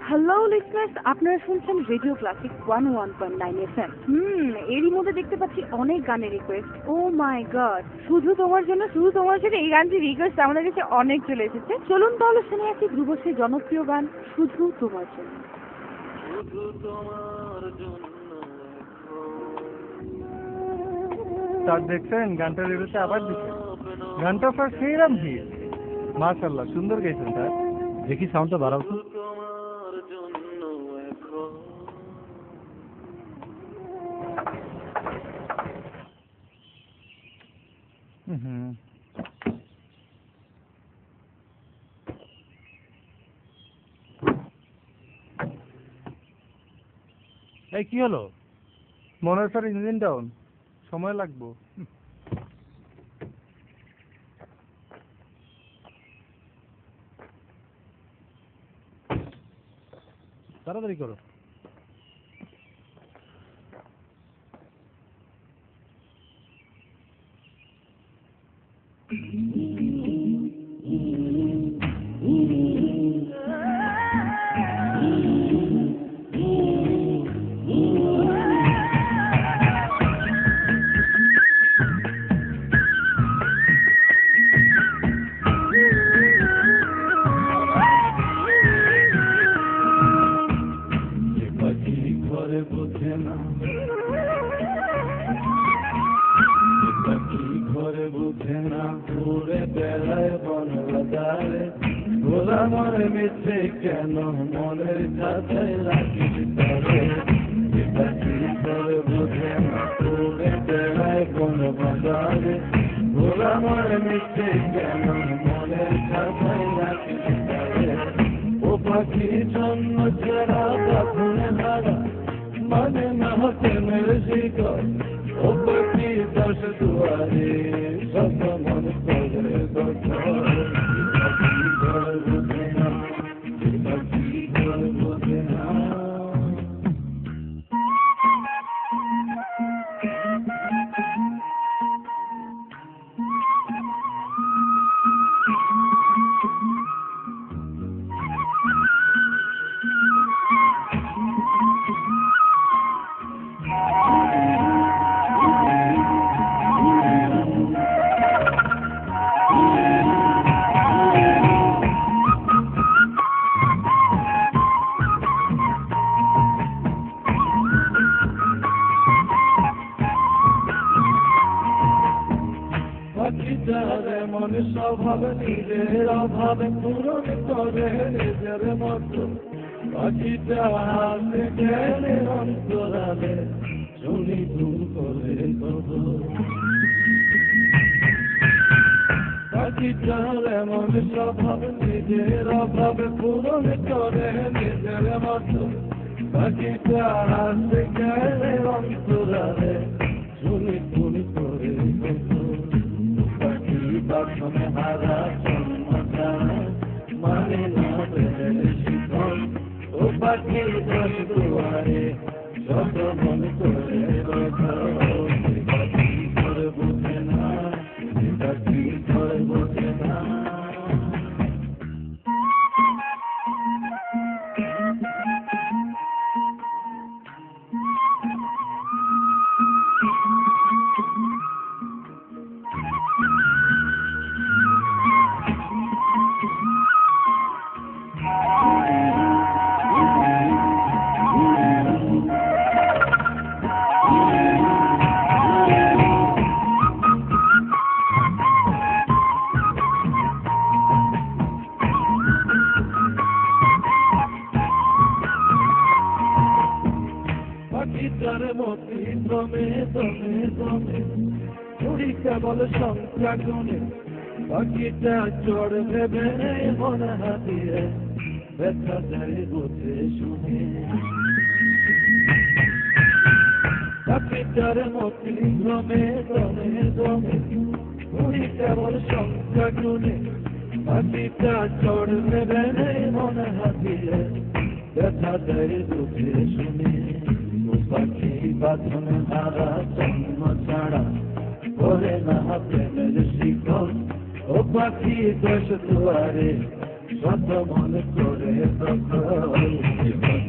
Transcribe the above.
Hello listeners, আপনারা শুনছেন radio classic 101.9 FM। এরই মধ্যে দেখতে পাচ্ছি অনেক গানের রিকোয়েস্ট। ও মাই গড, শুধু তোমার জন্য এই গানটি রিকোয়েস্ট আমাদের কাছে অনেক চলে এসেছে। চলুন তাহলে শুনে আসি ধ্রুবশ্রীর জনপ্রিয় গান শুধু তোমার জন্য। শুধু তোমার জন্য স্যার দেখছেন গানটা রেডিওতে আবার দিচ্ছেন। গানটা স্যার সেইরাম হিট, মাশাআল্লাহ সুন্দর গাইছেন স্যার। দেখি সাউন্ডটা বাড়াও তো। তোমার জন্য এখন হুম, এই কি হলো? মনে হয় স্যার ইঞ্জিন ডাউন, সময় লাগবো। তাড়াতাড়ি করো। ঘরে বুঝে না ঘুরে বেড়ায় বনবাজারে ভোলা মনে মিছে কেন মনের ছাতায় রাখিস তরে ঘরে বুঝে না ঘুরে বেড়ায় বনবাজারে ভোলা মনে মিছে কেন মনের ছাতায় রাখিস তরে ও পাখি জন্ম ছাড়া কখনো হারা মানে না হতে মেরে শিকর ও পাখি দশ দুয়ারে সব মন করে কথা ঘর বুঝে না পাখি ঘর বুঝে না মন স্বভাব নিজের অভাবে পূরণ করে নিজের মতো পাখিটা হাতে গেলে অন্তরালে শুনি তুম করে পাখিটা মন স্বভাব নিজের অভাবে পূরণ করে নিজের মতো পাখিটা হাতে গেলে অন্তরালে শুনি তুমি করে বাসনে হারা মানে না শিখন ও পাখি দশ দুয়ারে সব মন করে পাখি ঘরে বুঝে না পাখি ঘরে বুঝে না পাখিটার মতি দমে দমে দমে ছুরি কেবল সংখ্যা গুণে পাখিটা চড় ভেবে মন হাতিয়ে ব্যথা যায় বুঝে শুনে পাখিটার মতি দমে দমে দমে ছুরি কেবল সংখ্যা গুণে পাখিটা চড় ভেবে মন হাতিয়ে ব্যথা যায় বুঝে শুনে পাখি বাঁধনে হারা জন্ম ছাড়া করে না প্রেমের শিকল ও পাখি দশ দুয়ারে শত মনে করে তখন